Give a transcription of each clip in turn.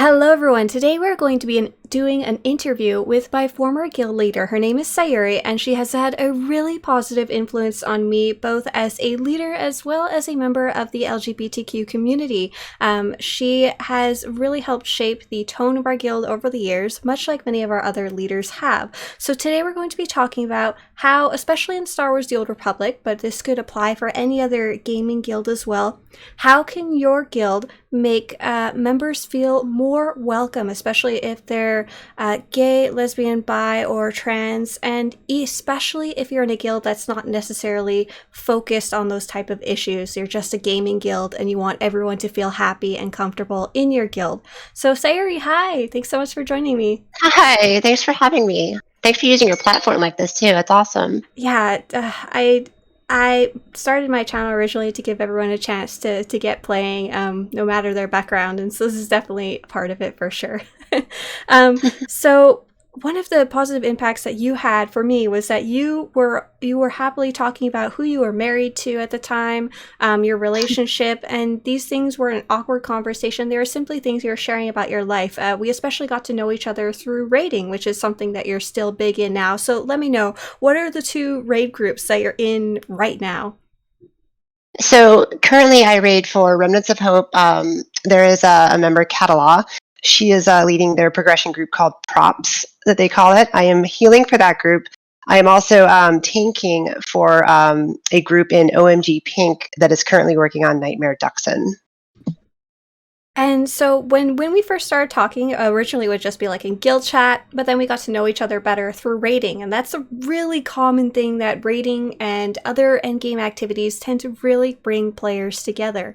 Hello, everyone. Today we're going to be doing an interview with my former guild leader. Her name is Sayuri, and she has had a really positive influence on me, both as a leader as well as a member of the LGBTQ community. She has really helped shape the tone of our guild over the years, much like many of our other leaders have. So today we're going to be talking about how, especially in Star Wars The Old Republic, but this could apply for any other gaming guild as well, how can your guild make members feel more welcome, especially if they're gay, lesbian, bi, or trans, and especially if you're in a guild that's not necessarily focused on those type of issues. You're just a gaming guild and you want everyone to feel happy and comfortable in your guild. So Sayuri, hi! Thanks so much for joining me. Hi, thanks for having me. Thanks for using your platform like this too. It's awesome. Yeah, I started my channel originally to give everyone a chance to get playing, no matter their background, and so this is definitely part of it for sure. So one of the positive impacts that you had for me was that you were happily talking about who you were married to at the time, your relationship, and these things were an awkward conversation. They were simply things you were sharing about your life. We especially got to know each other through raiding, which is something that you're still big in now. So let me know, what are the two raid groups that you're in right now? So currently I raid for Remnants of Hope. There is a member, Catalaw. She is leading their progression group called Props, that they call it. I am healing for that group. I am also tanking for a group in OMG Pink that is currently working on Nightmare Duxon. And so when we first started talking, originally it would just be like in guild chat, but then we got to know each other better through raiding. And that's a really common thing, that raiding and other endgame activities tend to really bring players together.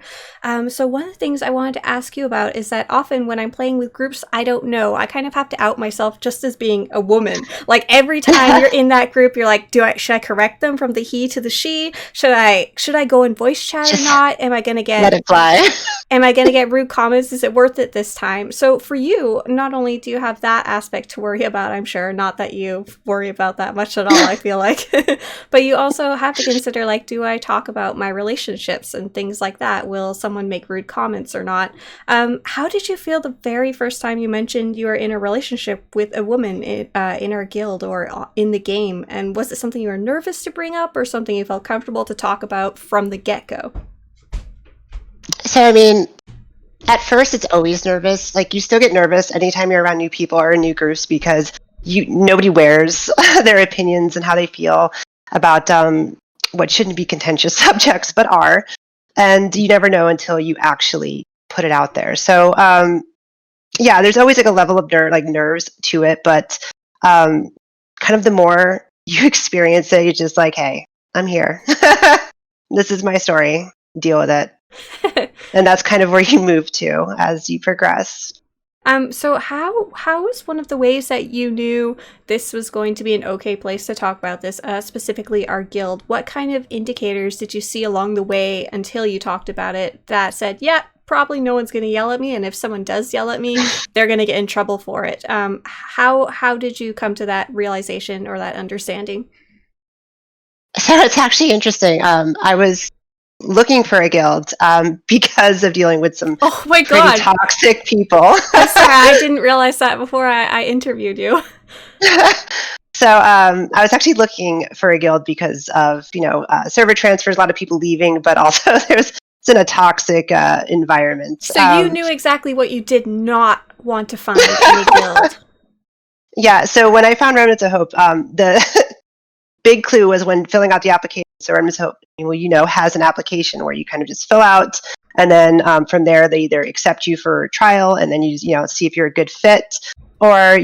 So one of the things I wanted to ask you about is that often when I'm playing with groups I don't know, I kind of have to out myself just as being a woman. Like every time you're in that group, you're like, should I correct them from the he to the she? Should I go in voice chat or not? Am I gonna get Let it fly. Am I going to get rude comments? Is it worth it this time? So for you, not only do you have that aspect to worry about, I'm sure, not that you worry about that much at all, I feel like, but you also have to consider, like, do I talk about my relationships and things like that? Will someone make rude comments or not? How did you feel the very first time you mentioned you were in a relationship with a woman in our guild or in the game? And was it something you were nervous to bring up or something you felt comfortable to talk about from the get-go? So, I mean, at first it's always nervous. Like, you still get nervous anytime you're around new people or new groups because nobody wears their opinions and how they feel about what shouldn't be contentious subjects but are. And you never know until you actually put it out there. So, yeah, there's always like a level of nerves to it, but kind of the more you experience it, you're just like, hey, I'm here. This is my story. Deal with it. And that's kind of where you move to as you progress. So how was one of the ways that you knew this was going to be an okay place to talk about this, specifically our guild? What kind of indicators did you see along the way until you talked about it that said, yeah, probably no one's going to yell at me, and if someone does yell at me, they're going to get in trouble for it? How did you come to that realization or that understanding? So it's actually interesting. I was looking for a guild because of dealing with some Oh my pretty God. toxic people. I'm sorry, I didn't realize that before I interviewed you. So I was actually looking for a guild because of server transfers, a lot of people leaving, but also it's in a toxic environment. So you knew exactly what you did not want to find in a guild. Yeah. So when I found Remnants of Hope, the big clue was when filling out the application. So Remnants of Hope, has an application where you kind of just fill out, and then from there they either accept you for trial, and then you see if you're a good fit or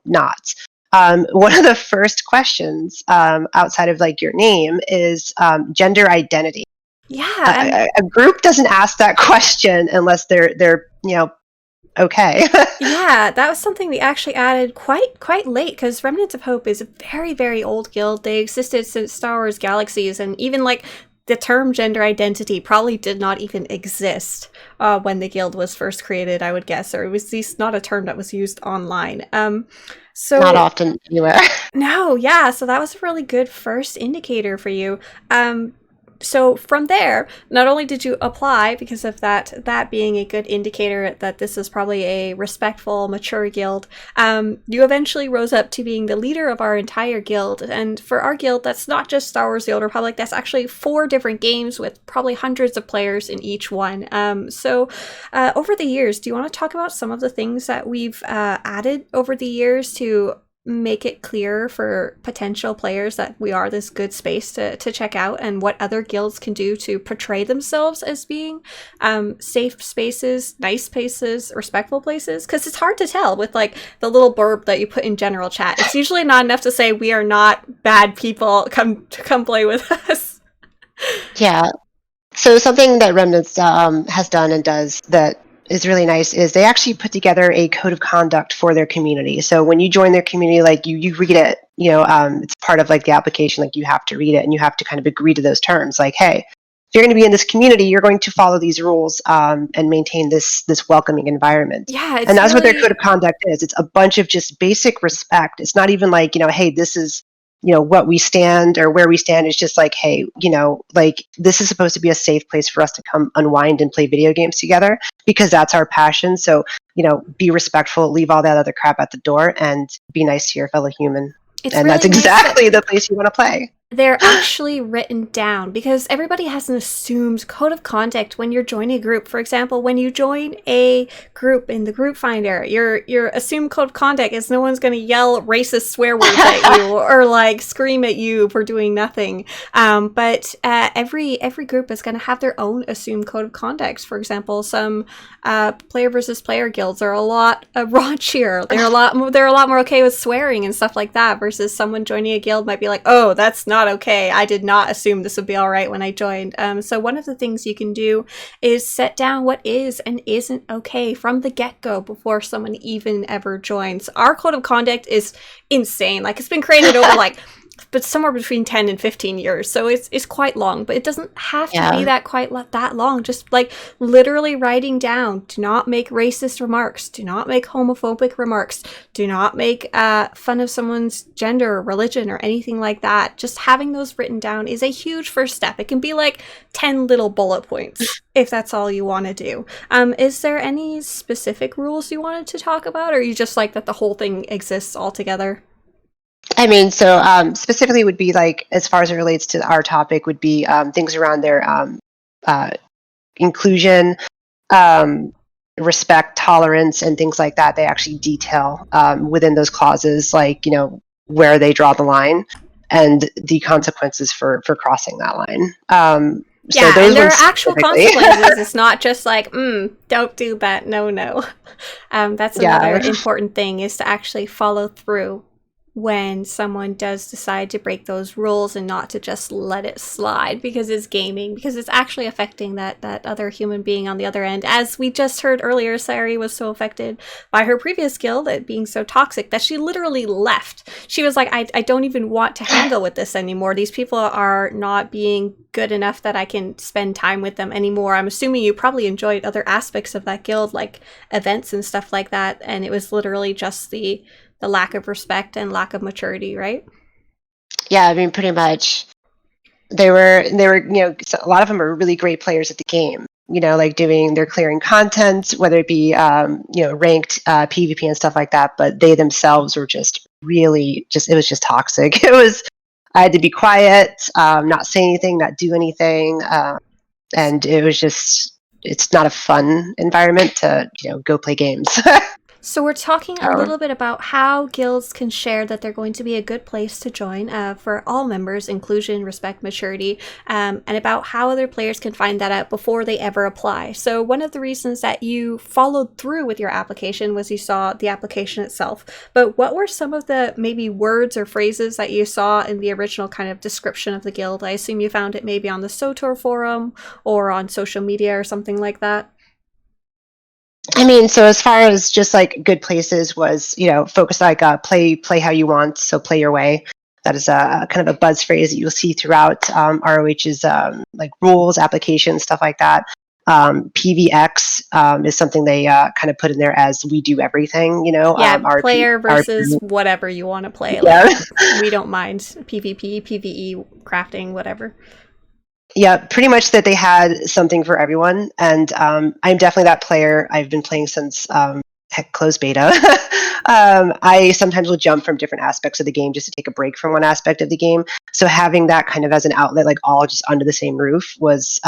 not. One of the first questions outside of like your name is gender identity. Yeah, a group doesn't ask that question unless they're okay. yeah, that was something we actually added quite late, because Remnants of Hope is a very, very old guild. They existed since Star Wars Galaxies, and even like the term gender identity probably did not even exist when the guild was first created, I would guess, or it was at least not a term that was used online. So not often anywhere. No, yeah, so that was a really good first indicator for you. So from there, not only did you apply because of that being a good indicator that this is probably a respectful, mature guild, you eventually rose up to being the leader of our entire guild. And for our guild, that's not just Star Wars: The Old Republic. That's actually 4 different games with probably hundreds of players in each one. So over the years, do you want to talk about some of the things that we've added over the years to make it clear for potential players that we are this good space to check out, and what other guilds can do to portray themselves as being safe spaces, nice places, respectful places? Because it's hard to tell with like the little blurb that you put in general chat. It's usually not enough to say we are not bad people, come play with us. Yeah. So something that Remnants has done and does that is really nice is they actually put together a code of conduct for their community. So when you join their community, like you read it, it's part of like the application, like you have to read it and you have to kind of agree to those terms. Like, hey, if you're going to be in this community, you're going to follow these rules and maintain this welcoming environment. Yeah, and that's what their code of conduct is. It's a bunch of just basic respect. It's not even like, hey, this is what we stand or where we stand. Is just like, hey, like this is supposed to be a safe place for us to come unwind and play video games together because that's our passion. So, be respectful, leave all that other crap at the door and be nice to your fellow human. And really that's exactly the place you want to play. They're actually written down because everybody has an assumed code of conduct when you're joining a group. For example, when you join a group in the group finder, your assumed code of conduct is no one's going to yell racist swear words at you or like scream at you for doing nothing. But every group is going to have their own assumed code of conduct. For example, some player versus player guilds are a lot raunchier. They're a lot more okay with swearing and stuff like that. Versus someone joining a guild might be like, oh, that's not okay. I did not assume this would be all right when I joined. So one of the things you can do is set down what is and isn't okay from the get-go before someone even ever joins. Our code of conduct is insane. Like, it's been created over but somewhere between 10 and 15 years. So it's quite long, but it doesn't have to be that long. Just like literally writing down, do not make racist remarks, do not make homophobic remarks, do not make fun of someone's gender or religion or anything like that. Just having those written down is a huge first step. It can be like 10 little bullet points if that's all you want to do. Is there any specific rules you wanted to talk about, or you just like that the whole thing exists altogether? I mean, so specifically would be like, as far as it relates to our topic, would be things around their inclusion, respect, tolerance, and things like that. They actually detail within those clauses, like, where they draw the line and the consequences for crossing that line. Yeah, so and there are actual consequences. It's not just like, don't do that. No. That's another important thing, is to actually follow through when someone does decide to break those rules and not to just let it slide because it's gaming, because it's actually affecting that other human being on the other end. As we just heard earlier, Sayuri was so affected by her previous guild, it being so toxic, that she literally left. She was like, I don't even want to handle with this anymore. These people are not being good enough that I can spend time with them anymore. I'm assuming you probably enjoyed other aspects of that guild, like events and stuff like that, and it was literally just the lack of respect and lack of maturity, right? Yeah, I mean, pretty much. They were, a lot of them are really great players at the game, like they're clearing content, whether it be, ranked PvP and stuff like that, but they themselves were just really it was just toxic. I had to be quiet, not say anything, not do anything. And it was it's not a fun environment to, go play games. So we're talking a little bit about how guilds can share that they're going to be a good place to join for all members, inclusion, respect, maturity, and about how other players can find that out before they ever apply. So one of the reasons that you followed through with your application was you saw the application itself. But what were some of the maybe words or phrases that you saw in the original kind of description of the guild? I assume you found it maybe on the Swtor forum or on social media or something like that. I mean, so as far as just like good places was, focus like play how you want, so play your way. That is a kind of a buzz phrase that you'll see throughout ROH's like rules, applications, stuff like that. PVX is something they kind of put in there as we do everything, Yeah, player versus whatever you want to play. Yeah. Like, we don't mind PvP, PvE, crafting, whatever. Yeah, pretty much that they had something for everyone, and I'm definitely that player. I've been playing since closed beta. I sometimes will jump from different aspects of the game just to take a break from one aspect of the game. So having that kind of as an outlet, like all just under the same roof, was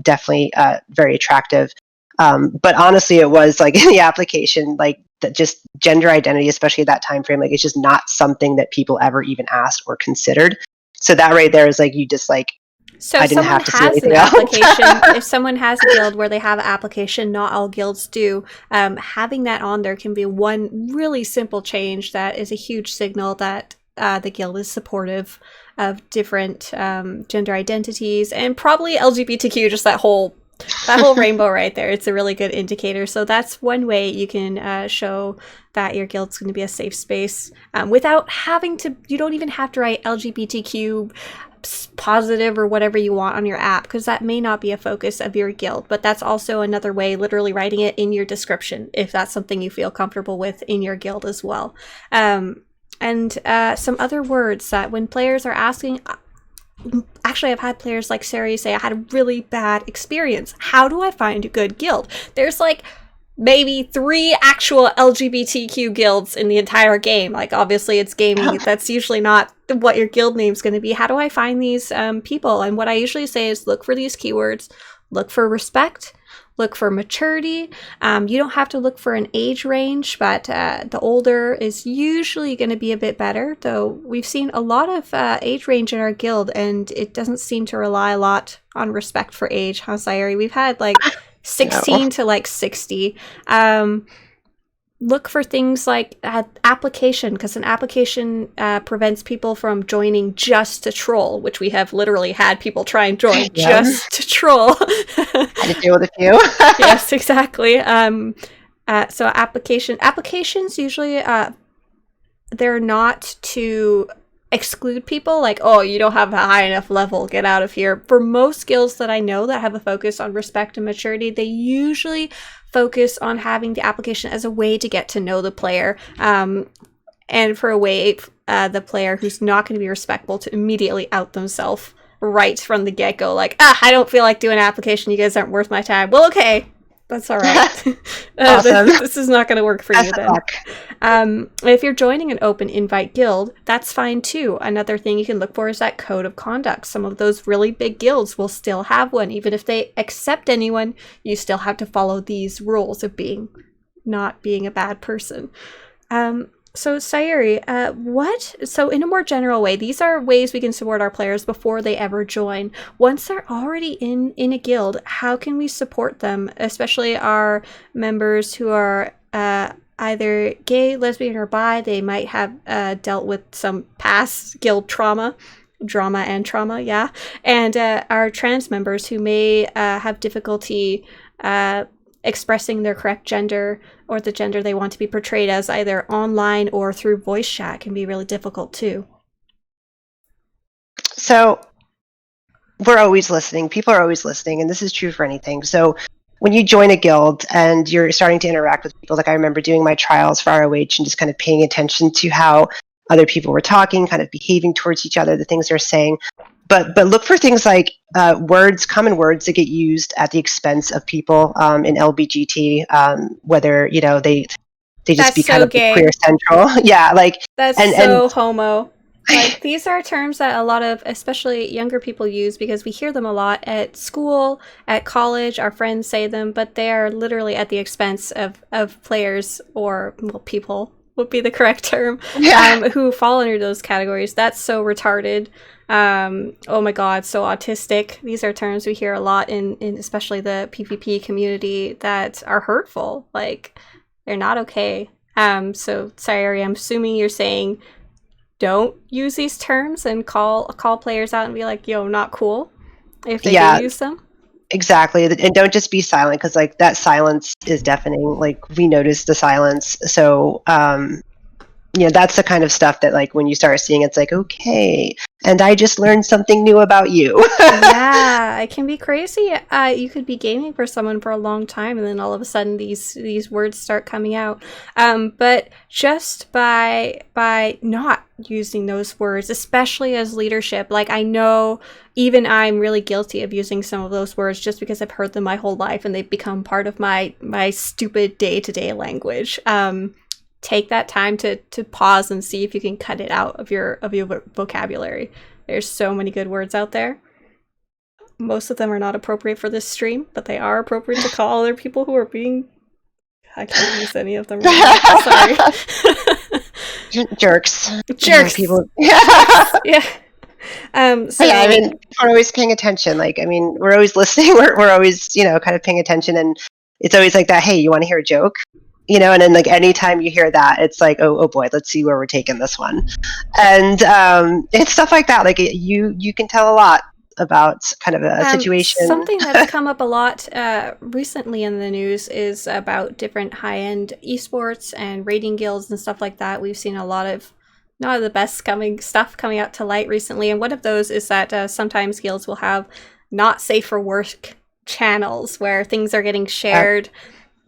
definitely very attractive. But honestly, it was like in the application, like that just gender identity, especially at that time frame, like it's just not something that people ever even asked or considered. So that right there is like you just like So I if didn't someone have to see has an anything else. application, if someone has a guild where they have an application, not all guilds do, having that on there can be one really simple change that is a huge signal that the guild is supportive of different gender identities and probably LGBTQ, just that whole rainbow right there. It's a really good indicator. So that's one way you can show that your guild's going to be a safe space without having to, you don't even have to write LGBTQ positive or whatever you want on your app, because that may not be a focus of your guild, but that's also another way, literally writing it in your description if that's something you feel comfortable with in your guild as well. And some other words that when players are asking, actually I've had players like Sayuri say, I had a really bad experience, how do I find a good guild? There's like maybe 3 actual LGBTQ guilds in the entire game. Like, obviously it's gaming, that's usually not what your guild name's going to be. How do I find these people? And what I usually say is look for these keywords. Look for respect, look for maturity. You don't have to look for an age range, but the older is usually going to be a bit better, though we've seen a lot of age range in our guild, and it doesn't seem to rely a lot on respect for age, huh, Sayuri? We've had like 16 to like 60. Look for things like application, because an application prevents people from joining just to troll, which we have literally had people try and join just to troll. Had to deal with a few. Yes, exactly. So applications usually they're not to exclude people, like, oh, you don't have a high enough level, get out of here. For most guilds that I know that have a focus on respect and maturity, they usually focus on having the application as a way to get to know the player, and for a way the player who's not going to be respectful to immediately out themselves right from the get-go, like, I don't feel like doing an application, you guys aren't worth my time. Well, okay, that's all right. Awesome. This is not going to work for you then. If you're joining an open invite guild, that's fine too. Another thing you can look for is that code of conduct. Some of those really big guilds will still have one. Even if they accept anyone, you still have to follow these rules of not being a bad person. So Sayuri, so in a more general way, these are ways we can support our players before they ever join. Once they're already in a guild, how can we support them, especially our members who are either gay, lesbian, or bi? They might have dealt with some past guild trauma, yeah. And our trans members who may have difficulty expressing their correct gender or the gender they want to be portrayed as, either online or through voice chat, can be really difficult too. So we're always listening. People are always listening, and this is true for anything. So when you join a guild and you're starting to interact with people, like I remember doing my trials for ROH and just kind of paying attention to how other people were talking, kind of behaving towards each other, the things they're saying. But look for things like common words that get used at the expense of people in LBGT, whether they just That's be kind so of gay. queer central. Yeah, like that's so homo. Like, these are terms that a lot of, especially younger people, use because we hear them a lot at school, at college, our friends say them, but they are literally at the expense of players, or, well, people would be the correct term, who fall under those categories. That's so retarded. Oh my god, so autistic. These are terms we hear a lot in especially the PvP community that are hurtful. Like, they're not okay. So Sayuri, I'm assuming you're saying don't use these terms and call players out and be like, yo, not cool, if they do use them. Exactly. And don't just be silent, because like that silence is deafening. Like, we notice the silence. So that's the kind of stuff that, like, when you start seeing, it's like, okay. and I just learned something new about you. Yeah, it can be crazy. You could be gaming for someone for a long time, and then all of a sudden these words start coming out. But just by not using those words, especially as leadership, like I know even I'm really guilty of using some of those words just because I've heard them my whole life, and they've become part of my stupid day-to-day language. Take that time to pause and see if you can cut it out of your vocabulary. There's so many good words out there. Most of them are not appropriate for this stream, but they are appropriate to call other people who are being... I can't use any of them right now. Sorry. Jerks. Jerks. People. Yeah. So yeah, I mean, we're always paying attention. Like, I mean, we're always listening. We're always, kind of paying attention, and it's always like that. Hey, you want to hear a joke? And then like anytime you hear that, it's like, oh boy, let's see where we're taking this one. And it's stuff like that. Like you can tell a lot about kind of a situation. Something that's come up a lot recently in the news is about different high-end esports and raiding guilds and stuff like that. We've seen a lot of not the best stuff coming out to light recently, and one of those is that sometimes guilds will have not safe for work channels where things are getting shared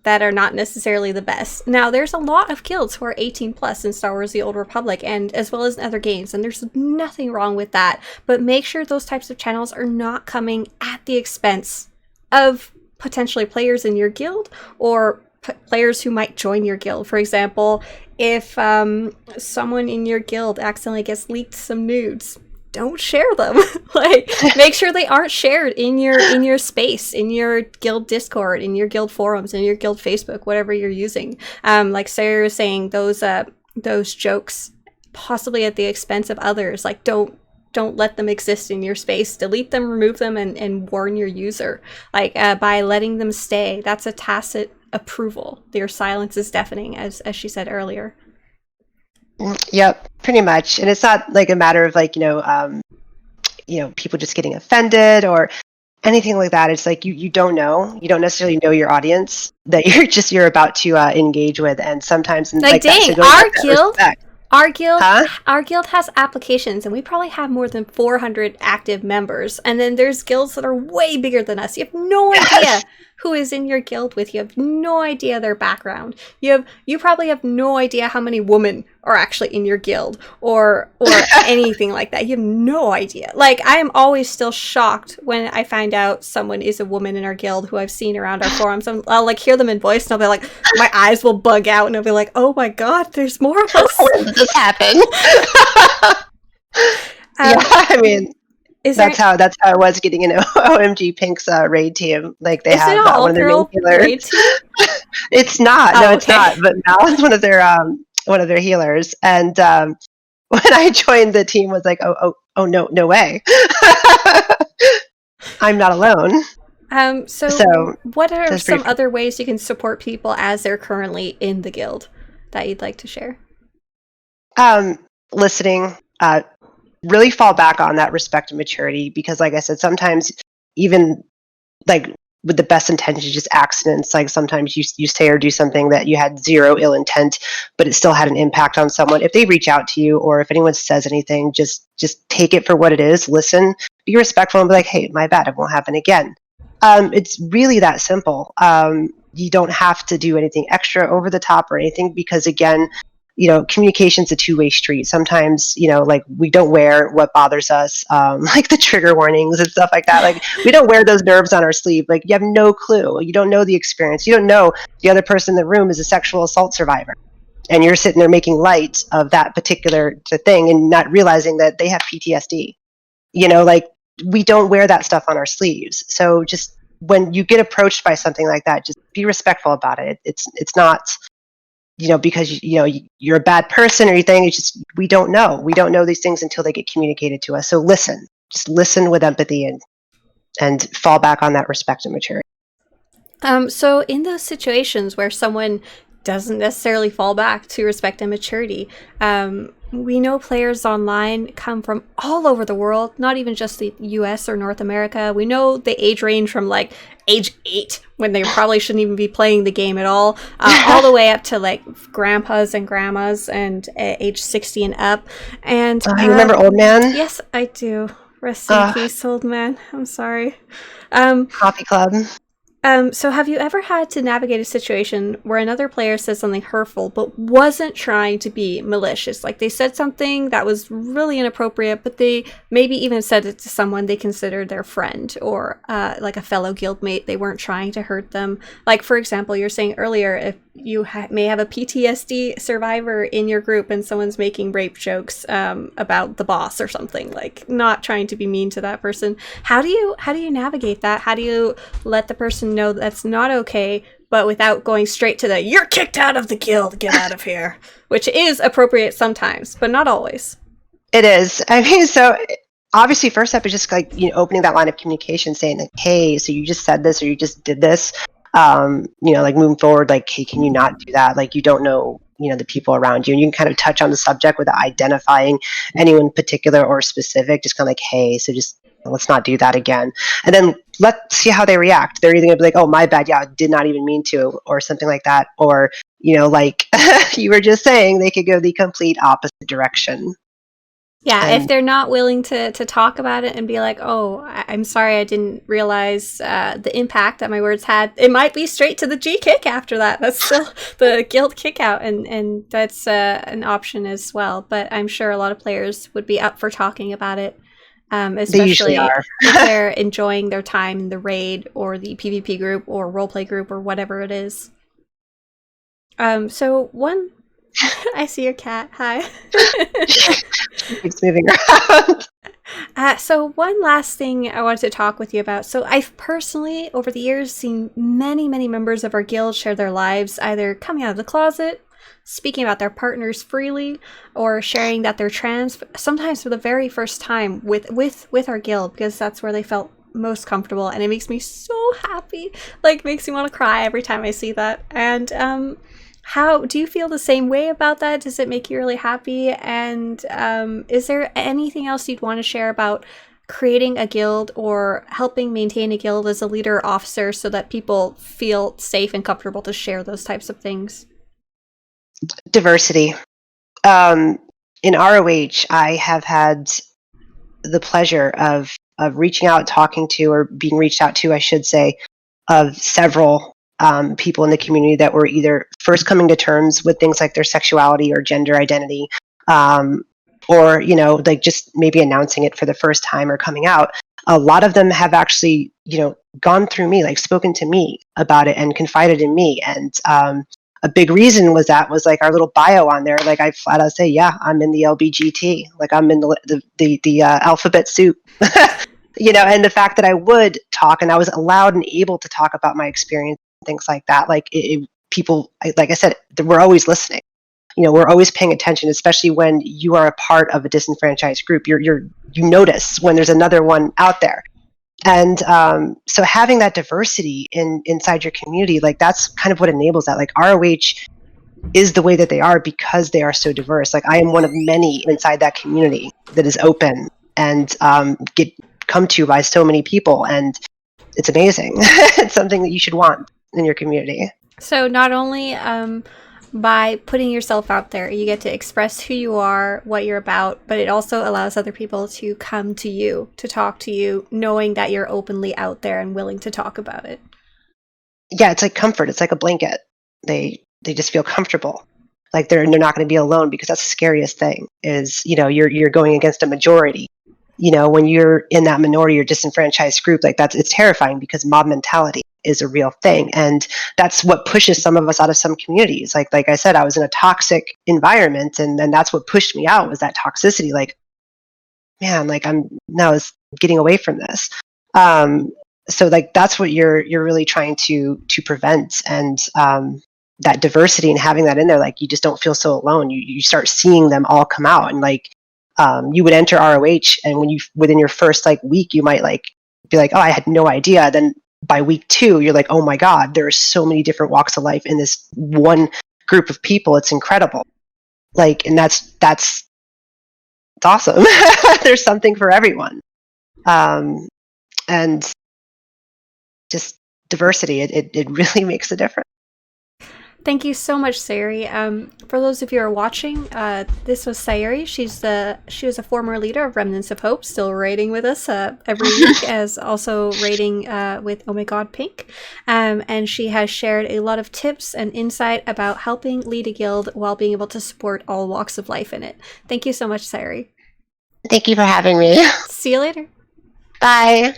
that are not necessarily the best. Now, there's a lot of guilds who are 18 plus in Star Wars The Old Republic, and as well as in other games, and there's nothing wrong with that. But make sure those types of channels are not coming at the expense of potentially players in your guild or players who might join your guild. For example, if someone in your guild accidentally gets leaked some nudes, don't share them. Like, make sure they aren't shared in your space, in your guild Discord, in your guild forums, in your guild Facebook, whatever you're using. Like Sayuri was saying, those jokes possibly at the expense of others, like don't let them exist in your space. Delete them, remove them, and warn your user. Like by letting them stay, that's a tacit approval. Your silence is deafening, as she said earlier. Yep, pretty much. And it's not like a matter of like, people just getting offended or anything like that. It's like you don't know. You don't necessarily know your audience that you're about to engage with. And sometimes like dang, our guild has applications, and we probably have more than 400 active members. And then there's guilds that are way bigger than us. You have no idea who is in your guild with. You have no idea their background. You probably have no idea how many women are actually in your guild or anything like that. You have no idea. Like, I am always still shocked when I find out someone is a woman in our guild who I've seen around our forums. I'll like hear them in voice, and I'll be like, my eyes will bug out, and I'll be like, oh my god, there's more of us. When did this happen? I mean, that's how it was getting an OMG Pink's raid team. Like they have one of their main healers. It's not. No, it's not. But Mal is one of their healers, and when I joined, the team was like, oh no way, I'm not alone. So what are some other ways you can support people as they're currently in the guild that you'd like to share? Listening. Really fall back on that respect and maturity, because like I said, sometimes even like with the best intentions, just accidents, like sometimes you say or do something that you had zero ill intent, but it still had an impact on someone. If they reach out to you, or if anyone says anything, just take it for what it is, listen, be respectful, and be like, hey, my bad, it won't happen again. It's really that simple. You don't have to do anything extra over the top or anything, because again, communication's a two-way street. Sometimes, like we don't wear what bothers us, like the trigger warnings and stuff like that. Like we don't wear those nerves on our sleeve. Like you have no clue. You don't know the experience. You don't know the other person in the room is a sexual assault survivor. And you're sitting there making light of that particular thing and not realizing that they have PTSD. Like we don't wear that stuff on our sleeves. So just when you get approached by something like that, just be respectful about it. It's not, because you're a bad person or anything. It's just we don't know these things until they get communicated to us. So just listen with empathy and fall back on that respect and maturity. So in those situations where someone doesn't necessarily fall back to respect and maturity, we know players online come from all over the world, not even just the US or North America. We know the age range from like age 8, when they probably shouldn't even be playing the game at all the way up to like grandpas and grandmas and age 60 and up. And you remember Old Man? Yes, I do. Rest in peace, old man. I'm sorry. Coffee Club. So have you ever had to navigate a situation where another player said something hurtful but wasn't trying to be malicious? Like they said something that was really inappropriate, but they maybe even said it to someone they considered their friend or like a fellow guildmate. They weren't trying to hurt them. Like, for example, you're saying earlier, if you may have a PTSD survivor in your group and someone's making rape jokes about the boss or something, like not trying to be mean to that person. How do you navigate that? How do you let the person know that's not okay, but without going straight to the "you're kicked out of the guild, get out of here," which is appropriate sometimes, but not always. It is. I mean, so obviously first step is just like, opening that line of communication, saying like, hey, so you just said this or you just did this. Like moving forward, like, hey, can you not do that? Like, you don't know, the people around you, and you can kind of touch on the subject without identifying anyone particular or specific, just kind of like, hey, so just let's not do that again. And then let's see how they react. They're either gonna be like, oh, my bad, yeah, I did not even mean to, or something like that. Or, like you were just saying, they could go the complete opposite direction. Yeah, if they're not willing to talk about it and be like, oh, I'm sorry, I didn't realize the impact that my words had, it might be straight to the G kick after that. That's still the guild kick out, and that's an option as well. But I'm sure a lot of players would be up for talking about it, especially They usually are. if they're enjoying their time in the raid or the PvP group or roleplay group or whatever it is. So one... I see your cat. Hi. Keeps moving around. So one last thing I wanted to talk with you about. So I've personally, over the years, seen many, many members of our guild share their lives, either coming out of the closet, speaking about their partners freely, or sharing that they're trans, sometimes for the very first time with our guild, because that's where they felt most comfortable, and it makes me so happy. Like, makes me want to cry every time I see that. And how do you feel the same way about that? Does it make you really happy? And is there anything else you'd want to share about creating a guild or helping maintain a guild as a leader or officer so that people feel safe and comfortable to share those types of things? Diversity. In ROH, I have had the pleasure of reaching out, talking to, or being reached out to, I should say, of several people in the community that were either first coming to terms with things like their sexuality or gender identity, or like just maybe announcing it for the first time or coming out. A lot of them have actually gone through me, like spoken to me about it and confided in me. And a big reason was like our little bio on there. Like I flat out say, yeah, I'm in the LBGT, like I'm in the alphabet soup. And the fact that I would talk and I was allowed and able to talk about my experience, things like that, like people, like I said, we're always listening. We're always paying attention, especially when you are a part of a disenfranchised group. You notice when there's another one out there. And so having that diversity inside your community, like that's kind of what enables that. Like ROH is the way that they are because they are so diverse. Like I am one of many inside that community that is open and get come to by so many people, and it's amazing. It's something that you should want in your community. So not only by putting yourself out there, you get to express who you are, what you're about, but it also allows other people to come to you, to talk to you, knowing that you're openly out there and willing to talk about it. Yeah, it's like comfort. It's like a blanket. They just feel comfortable. Like they're not going to be alone, because that's the scariest thing is, you're going against a majority. When you're in that minority or disenfranchised group, like it's terrifying because mob mentality is a real thing. And that's what pushes some of us out of some communities. Like I said, I was in a toxic environment, and then that's what pushed me out, was that toxicity. Like, man, like it's getting away from this. So like that's what you're really trying to prevent. And that diversity and having that in there, like you just don't feel so alone. You start seeing them all come out, and like you would enter ROH, and within your first like week, you might like be like, oh, I had no idea. Then by week 2, you're like, oh my God, there are so many different walks of life in this one group of people. It's incredible. Like, and that's it's awesome. There's something for everyone. And just diversity, it really makes a difference. Thank you so much, Sayuri. For those of you who are watching, this was Sayuri. She was a former leader of Remnants of Hope, still raiding with us every week, as also raiding with Oh My God Pink. And she has shared a lot of tips and insight about helping lead a guild while being able to support all walks of life in it. Thank you so much, Sayuri. Thank you for having me. See you later. Bye.